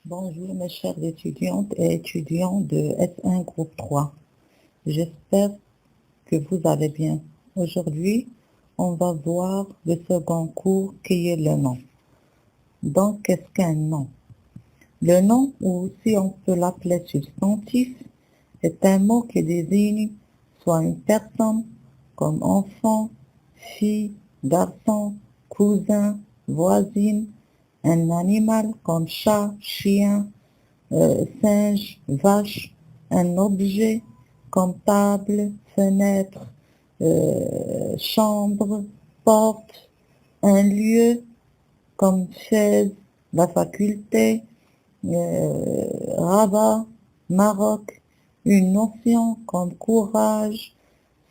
Bonjour mes chères étudiantes et étudiants de S1 groupe 3. J'espère que vous allez bien. Aujourd'hui, on va voir le second cours qui est le nom. Donc, qu'est-ce qu'un nom? Le nom, ou si on peut l'appeler substantif, est un mot qui désigne soit une personne comme enfant, fille, garçon, cousin, voisine, un animal comme chat, chien, singe, vache, un objet comme table, fenêtre, chambre, porte, un lieu comme chaise, la faculté, Rabat, Maroc, une notion comme courage,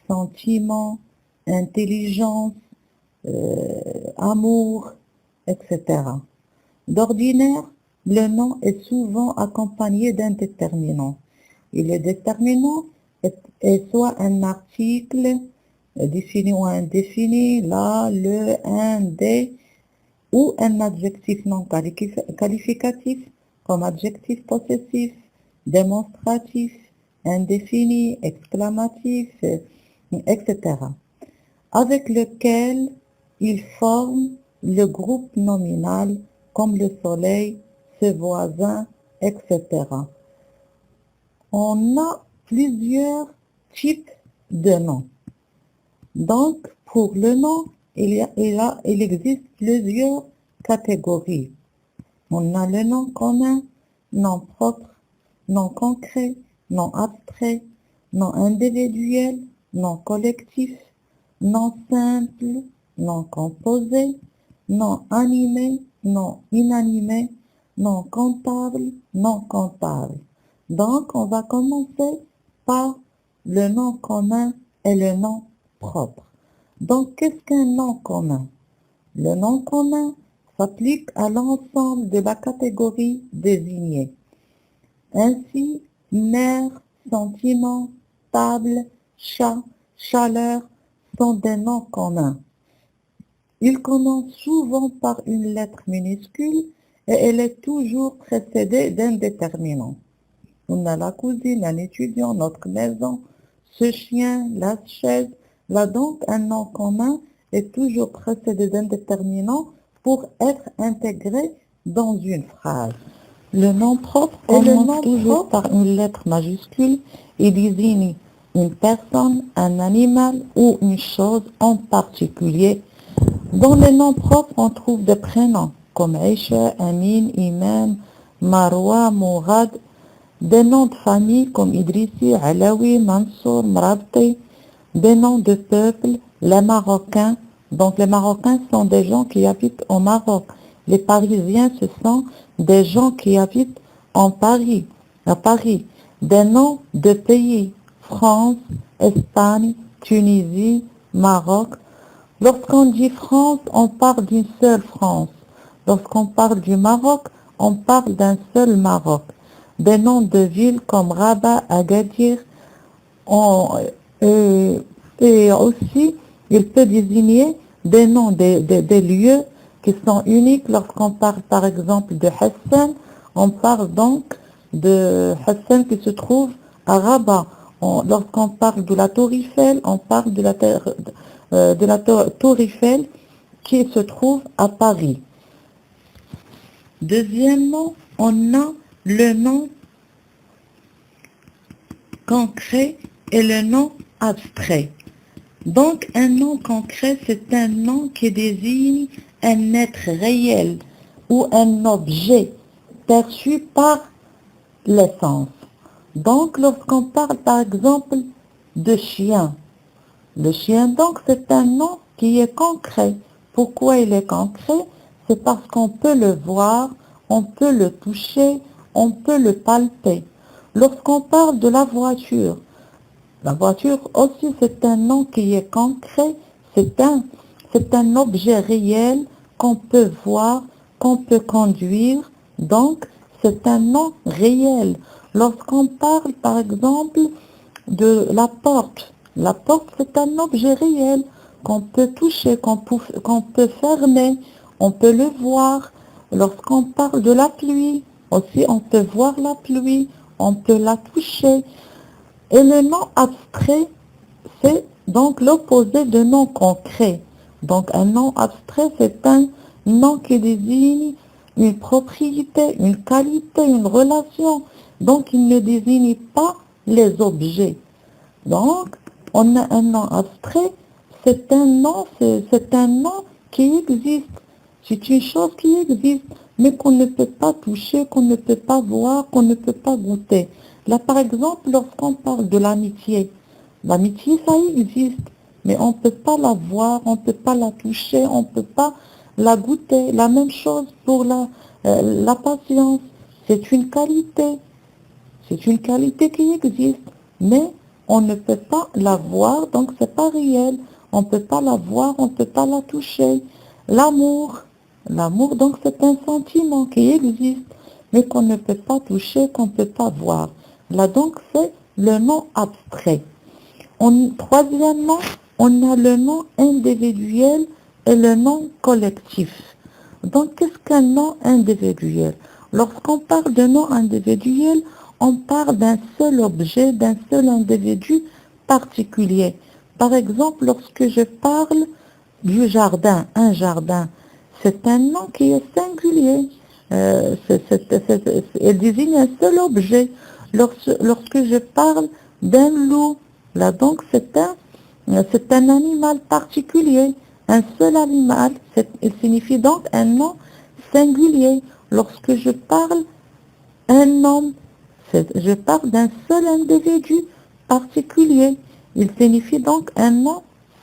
sentiment, intelligence, amour, etc. D'ordinaire, le nom est souvent accompagné d'un déterminant. Et le déterminant est soit un article défini ou indéfini, là, le, un, des, ou un adjectif non qualificatif comme adjectif possessif, démonstratif, indéfini, exclamatif, etc., avec lequel il forme le groupe nominal comme le soleil, ses voisins, etc. On a plusieurs types de noms. Donc, pour le nom, il existe plusieurs catégories. On a le nom commun, nom propre, nom concret, nom abstrait, nom individuel, nom collectif, nom simple, nom composé, nom animé, nom inanimé, nom comptable, non comptable. Donc, on va commencer par le nom commun et le nom propre. Donc, qu'est-ce qu'un nom commun? Le nom commun s'applique à l'ensemble de la catégorie désignée. Ainsi, mer, sentiment, table, chat, chaleur sont des noms communs. Ils commencent souvent par une lettre minuscule et elle est toujours précédée d'un déterminant. On a la cousine, un étudiant, notre maison, ce chien, la chaise. Là donc, un nom commun est toujours précédé d'un déterminant pour être intégré dans une phrase. Le nom propre commence toujours par une lettre majuscule et désigne une personne, un animal ou une chose en particulier. Dans les noms propres, on trouve des prénoms comme Aïcha, Amin, Iman, Marwa, Mourad, des noms de famille comme Idrissi, Alaoui, Mansour, Mrabti, des noms de peuple, les Marocains. Donc les Marocains sont des gens qui habitent au Maroc. Les Parisiens, ce sont des gens qui habitent en Paris, à Paris. Des noms de pays, France, Espagne, Tunisie, Maroc. Lorsqu'on dit France, on parle d'une seule France. Lorsqu'on parle du Maroc, on parle d'un seul Maroc. Des noms de villes comme Rabat, Agadir, et aussi, il peut désigner des noms des lieux qui sont uniques. Lorsqu'on parle par exemple de Hassan, on parle donc de Hassan qui se trouve à Rabat. Lorsqu'on parle de la Tour Eiffel, on parle de la Tour Eiffel qui se trouve à Paris. Deuxièmement, on a le nom concret et le nom abstrait. Donc, un nom concret, c'est un nom qui désigne un être réel ou un objet perçu par l'essence. Donc, lorsqu'on parle par exemple de chien, le chien, donc, c'est un nom qui est concret. Pourquoi il est concret? C'est parce qu'on peut le voir, on peut le toucher, on peut le palper. Lorsqu'on parle de la voiture aussi, c'est un nom qui est concret, c'est un objet réel qu'on peut voir, qu'on peut conduire, donc c'est un nom réel. Lorsqu'on parle, par exemple, de la porte, c'est un objet réel qu'on peut toucher, qu'on peut fermer, on peut le voir. Lorsqu'on parle de la pluie, Aussi, on peut voir la pluie, on peut la toucher. Et le nom abstrait, c'est donc l'opposé de nom concret. Donc un nom abstrait, c'est un nom qui désigne une propriété, une qualité, une relation. Donc il ne désigne pas les objets. Donc on a un nom abstrait, c'est un nom qui existe. C'est une chose qui existe, mais qu'on ne peut pas toucher, qu'on ne peut pas voir, qu'on ne peut pas goûter. Là, par exemple, lorsqu'on parle de l'amitié, ça existe, mais on ne peut pas la voir, on ne peut pas la toucher, on ne peut pas la goûter. La même chose pour la patience. C'est une qualité. C'est une qualité qui existe, mais on ne peut pas la voir, donc c'est pas réel. On ne peut pas la voir, on ne peut pas la toucher. L'amour, l'amour, donc c'est un sentiment qui existe, mais qu'on ne peut pas toucher, qu'on ne peut pas voir. Là, donc, c'est le nom abstrait. Troisièmement, on a le nom individuel et le nom collectif. Donc, qu'est-ce qu'un nom individuel? Lorsqu'on parle de nom individuel, on parle d'un seul objet, d'un seul individu particulier. Par exemple, lorsque je parle du jardin, un jardin, c'est un nom qui est singulier. Elle désigne un seul objet. Lorsque je parle d'un loup, là donc c'est un animal particulier, un seul animal. Il signifie donc un nom singulier. Lorsque je parle un homme, je parle d'un seul individu particulier. Il signifie donc un nom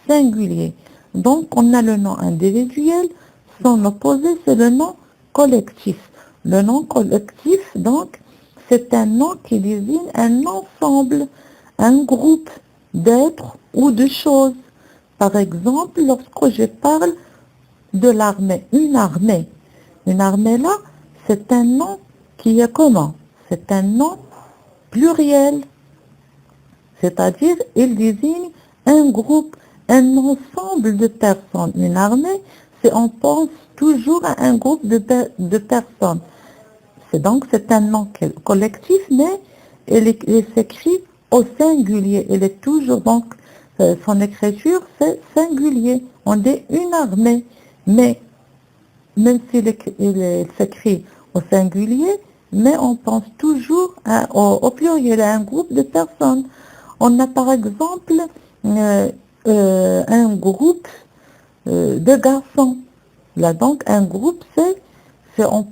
singulier. Donc, on a le nom individuel, son opposé, c'est le nom collectif. Le nom collectif, donc, c'est un nom qui désigne un ensemble, un groupe d'êtres ou de choses. Par exemple, lorsque je parle de l'armée, une armée là, c'est un nom qui est comment? C'est un nom pluriel, c'est-à-dire il désigne un groupe, un ensemble de personnes. Une armée, c'est on pense toujours à un groupe de personnes. C'est un nom collectif, mais il s'écrit au singulier. Il est toujours donc son écriture, c'est singulier. On dit une armée, mais même il s'écrit au singulier, mais on pense toujours au pluriel, à un groupe de personnes. On a par exemple un groupe de garçons. Là donc un groupe, on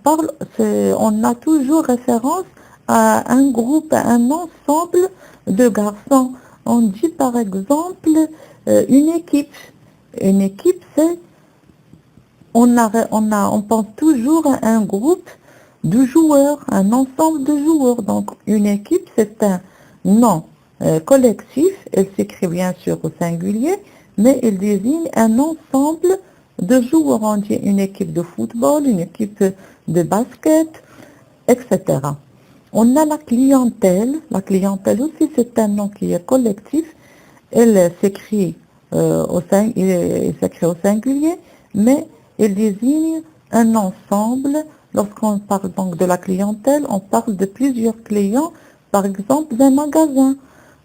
a toujours référence à un groupe, à un ensemble de garçons. On dit par exemple une équipe. Une équipe, on pense toujours à un groupe de joueurs, un ensemble de joueurs. Donc, une équipe, c'est un nom collectif. Elle s'écrit bien sûr au singulier, mais elle désigne un ensemble de joueurs. On dit une équipe de football, une équipe de basket, etc. On a la clientèle. La clientèle aussi, c'est un nom qui est collectif. Elle s'écrit il s'écrit au singulier, mais il désigne un ensemble. Lorsqu'on parle donc de la clientèle, on parle de plusieurs clients, par exemple d'un magasin.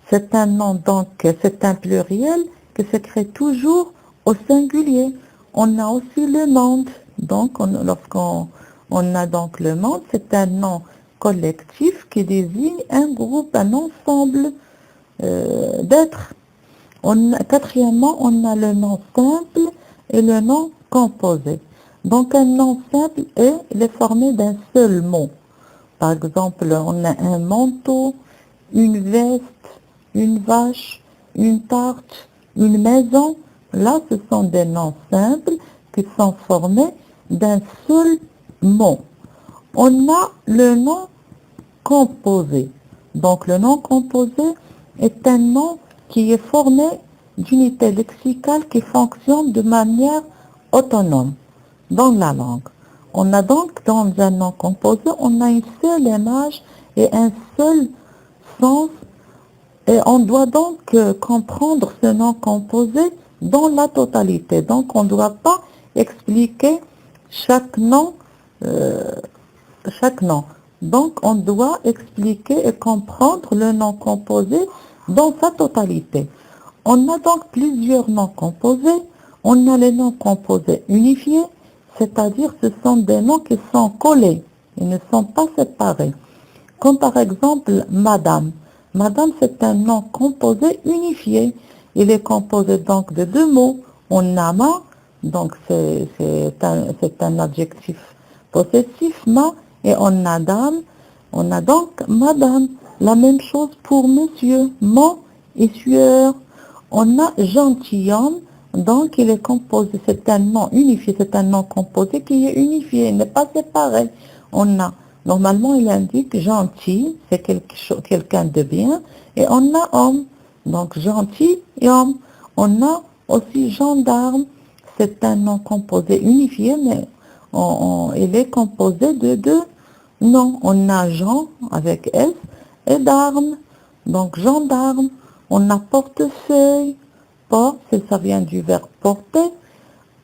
C'est un nom donc, c'est un pluriel qui s'écrit toujours au singulier. On a aussi le monde. Donc, lorsqu'on a donc le monde, c'est un nom collectif qui désigne un groupe, un ensemble d'êtres. Quatrièmement, on a le nom simple et le nom composé. Donc, un nom simple il est formé d'un seul mot. Par exemple, on a un manteau, une veste, une vache, une tarte, une maison. Là, ce sont des noms simples qui sont formés d'un seul mot. On a le nom composé. Donc, le nom composé est un nom qui est formé d'unités lexicales qui fonctionnent de manière autonome dans la langue. On a donc dans un nom composé, on a une seule image et un seul sens et on doit donc comprendre ce nom composé dans la totalité. Donc on ne doit pas expliquer chaque nom, chaque nom. Donc, on doit expliquer et comprendre le nom composé dans sa totalité. On a donc plusieurs noms composés. On a les noms composés unifiés, c'est-à-dire ce sont des noms qui sont collés, ils ne sont pas séparés. Comme par exemple Madame. Madame, c'est un nom composé unifié. Il est composé donc de deux mots. On a ma, donc c'est un adjectif possessif, ma, et on a dame. On a donc Madame. La même chose pour Monsieur, mon et sueur. On a gentilhomme, donc il est composé, c'est un nom unifié, c'est un nom composé qui est unifié, il n'est pas séparé. On a, normalement il indique gentil, c'est quelqu'un de bien, et on a homme, donc gentil et homme. On a aussi gendarme, c'est un nom composé unifié, mais il est composé de deux noms. On a Jean avec S et d'arme, donc gendarme. On a portefeuille, porte, ça vient du verbe porter,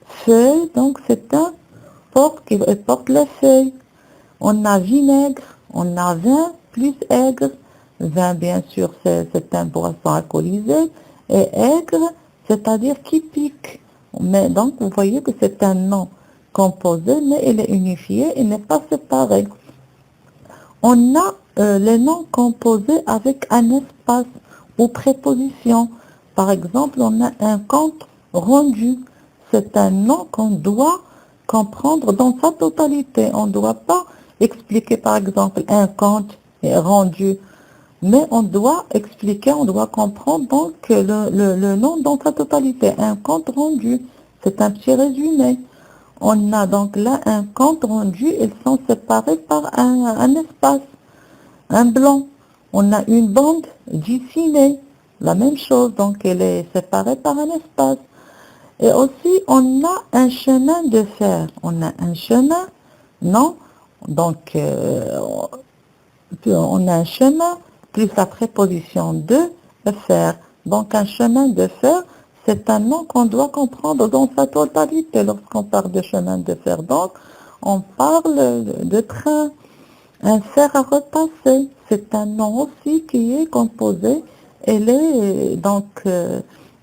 feuille, donc c'est un porte qui porte la feuille. On a vinaigre, on a vin plus aigre. Vin, bien sûr, c'est un boisson alcoolisé. Et aigre, c'est-à-dire qui pique. Mais donc, vous voyez que c'est un nom composé, mais il est unifié, il n'est pas séparé. On a les noms composés avec un espace ou préposition. Par exemple, on a un compte rendu. C'est un nom qu'on doit comprendre dans sa totalité. On ne doit pas expliquer, par exemple, un compte est rendu. Mais on doit expliquer, on doit comprendre donc le nom dans sa totalité. Un compte rendu, c'est un petit résumé. On a donc là un compte rendu, ils sont séparés par un espace, un blanc. On a une bande dessinée, la même chose, donc elle est séparée par un espace. Et aussi, on a un chemin de fer. On a un chemin, non? Donc, on a un chemin plus la préposition de fer. Donc, un chemin de fer, c'est un nom qu'on doit comprendre dans sa totalité lorsqu'on parle de chemin de fer. Donc, on parle de train. Un fer à repasser, c'est un nom aussi qui est composé. Elle est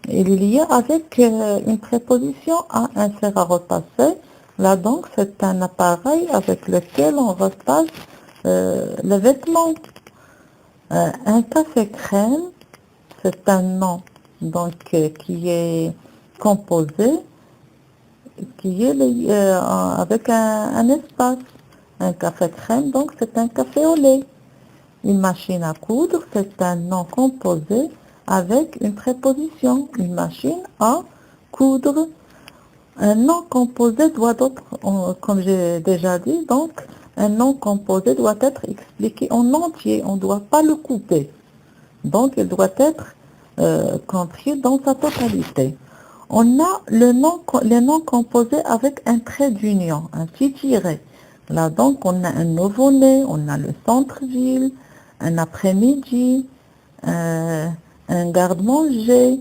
il est lié avec une préposition à un fer à repasser. Là donc, c'est un appareil avec lequel on repasse les vêtements. Un café crème, c'est un nom donc qui est composé, qui est avec un espace. Un café crème, donc c'est un café au lait. Une machine à coudre, c'est un nom composé avec une préposition. Une machine à coudre. Un nom composé doit être, comme j'ai déjà dit, donc un nom composé doit être expliqué en entier. On ne doit pas le couper. Donc il doit être compris dans sa totalité. On a les noms composés avec un trait d'union, un petit tiret. Là, donc, on a un nouveau-né, on a le centre-ville, un après-midi, un garde-manger.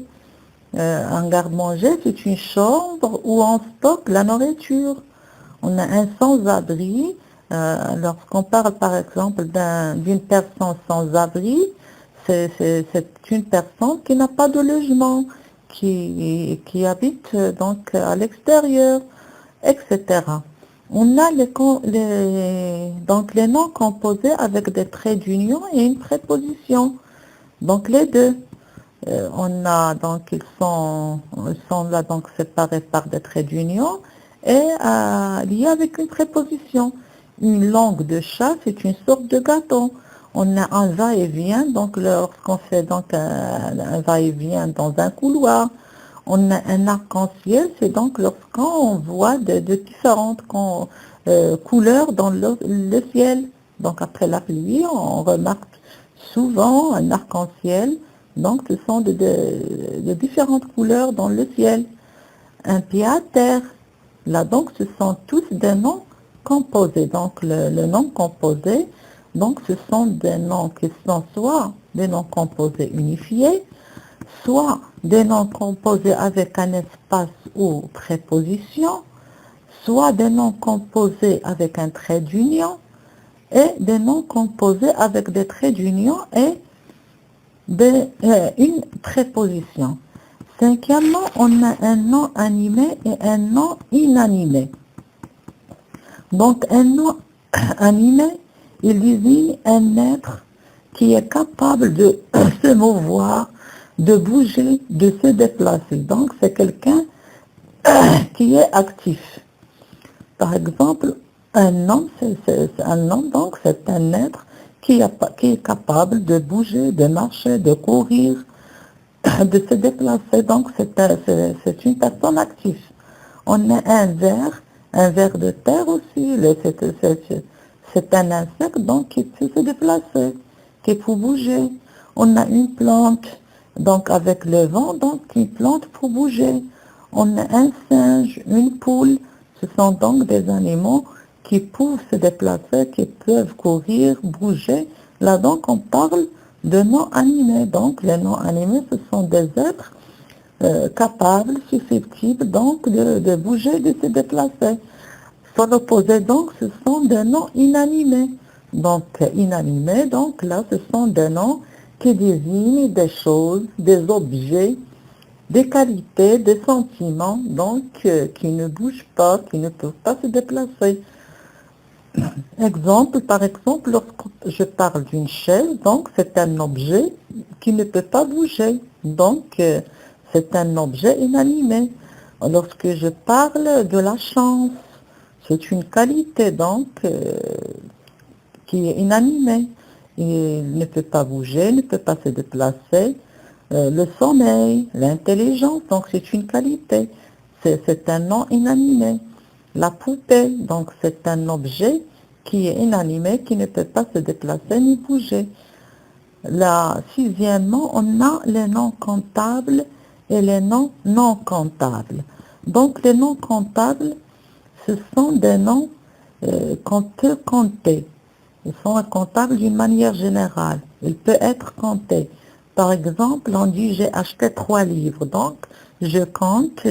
Un garde-manger, c'est une chambre où on stocke la nourriture. On a un sans-abri. Lorsqu'on parle, par exemple, d'une personne sans-abri, c'est une personne qui n'a pas de logement, qui habite donc à l'extérieur, etc. On a donc les noms composés avec des traits d'union et une préposition. Donc les deux. On a donc ils sont là donc séparés par des traits d'union et liés avec une préposition. Une langue de chat, c'est une sorte de gâteau. On a un va-et-vient, donc lorsqu'on fait donc un va-et-vient dans un couloir. On a un arc-en-ciel, c'est donc lorsqu'on voit de différentes couleurs dans le ciel. Donc après la pluie, on remarque souvent un arc-en-ciel. Donc ce sont de différentes couleurs dans le ciel. Un pied à terre. Là donc ce sont tous des noms composés. Donc le nom composé, donc ce sont des noms qui sont soit des noms composés unifiés, soit des noms composés avec un espace ou préposition, soit des noms composés avec un trait d'union, et des noms composés avec des traits d'union et une préposition. Cinquièmement, on a un nom animé et un nom inanimé. Donc, un nom animé, il désigne un être qui est capable de se mouvoir, de bouger, de se déplacer. Donc, c'est quelqu'un qui est actif. Par exemple, un homme, un homme, donc c'est un être qui est capable de bouger, de marcher, de courir, de se déplacer. Donc, c'est une personne active. On a un ver de terre aussi. C'est un insecte donc qui peut se déplacer, qui peut bouger. On a une plante, donc avec le vent, donc une plante pour bouger. On a un singe, une poule. Ce sont donc des animaux qui peuvent se déplacer, qui peuvent courir, bouger. Là donc on parle de noms animés. Donc les noms animés, ce sont des êtres capables, susceptibles donc de bouger, de se déplacer. Son opposé donc, ce sont des noms inanimés. Donc inanimés, donc là, ce sont des noms qui désignent des choses, des objets, des qualités, des sentiments, donc qui ne bougent pas, qui ne peuvent pas se déplacer. Exemple, par exemple, lorsque je parle d'une chaise, donc c'est un objet qui ne peut pas bouger. Donc c'est un objet inanimé. Lorsque je parle de la chance, c'est une qualité donc qui est inanimée. Il ne peut pas bouger, ne peut pas se déplacer. Le sommeil, l'intelligence, donc c'est une qualité. C'est un nom inanimé. La poupée, donc c'est un objet qui est inanimé, qui ne peut pas se déplacer ni bouger. Sixièmement, on a les noms comptables et les noms non comptables. Donc les noms comptables, ce sont des noms qu'on peut compter. Ils sont comptables d'une manière générale. Il peut être compté. Par exemple, on dit j'ai acheté 3 livres. Donc, je compte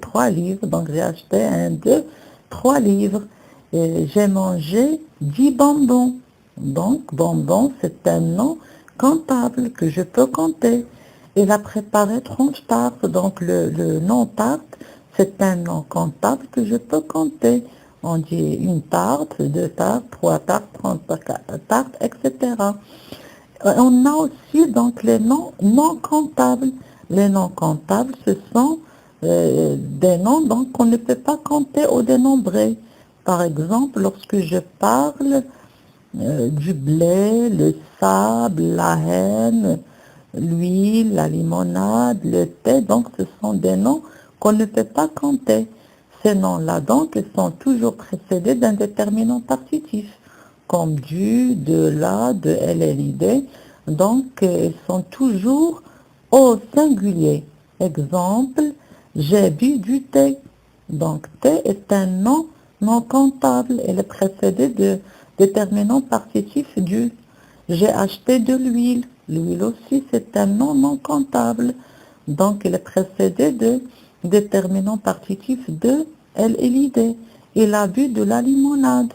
3 livres. Donc, j'ai acheté 1, 2, 3 livres. J'ai mangé 10 bonbons. Donc, bonbon, c'est un nom comptable que je peux compter. Il a préparé 30 tartes. Donc, le nom tarte, c'est un nom comptable que je peux compter. On dit une tarte, 2 tartes, 3 tartes, 30 tartes, etc. On a aussi donc les noms non comptables. Les noms comptables, ce sont des noms donc qu'on ne peut pas compter ou dénombrer. Par exemple, lorsque je parle du blé, le sable, la henne, l'huile, la limonade, le thé, donc ce sont des noms qu'on ne peut pas compter. Ces noms-là, donc, ils sont toujours précédés d'un déterminant partitif, comme du, de, la, de, LLID. Donc, ils sont toujours au singulier. Exemple, j'ai bu du thé. Donc, thé est un nom non comptable. Il est précédé de déterminant partitif du. J'ai acheté de l'huile. L'huile aussi, c'est un nom non comptable. Donc, il est précédé de déterminant partitif de LLID. Il a bu de la limonade.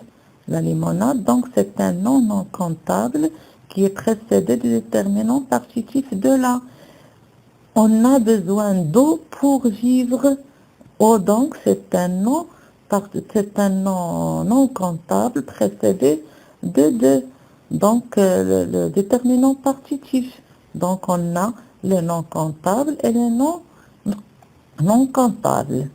La limonade, donc, c'est un nom non comptable qui est précédé du déterminant partitif de la. On a besoin d'eau pour vivre. Eau, donc, c'est un nom non comptable précédé de. Donc, le déterminant partitif. Donc, on a les noms comptables et les noms non comptables.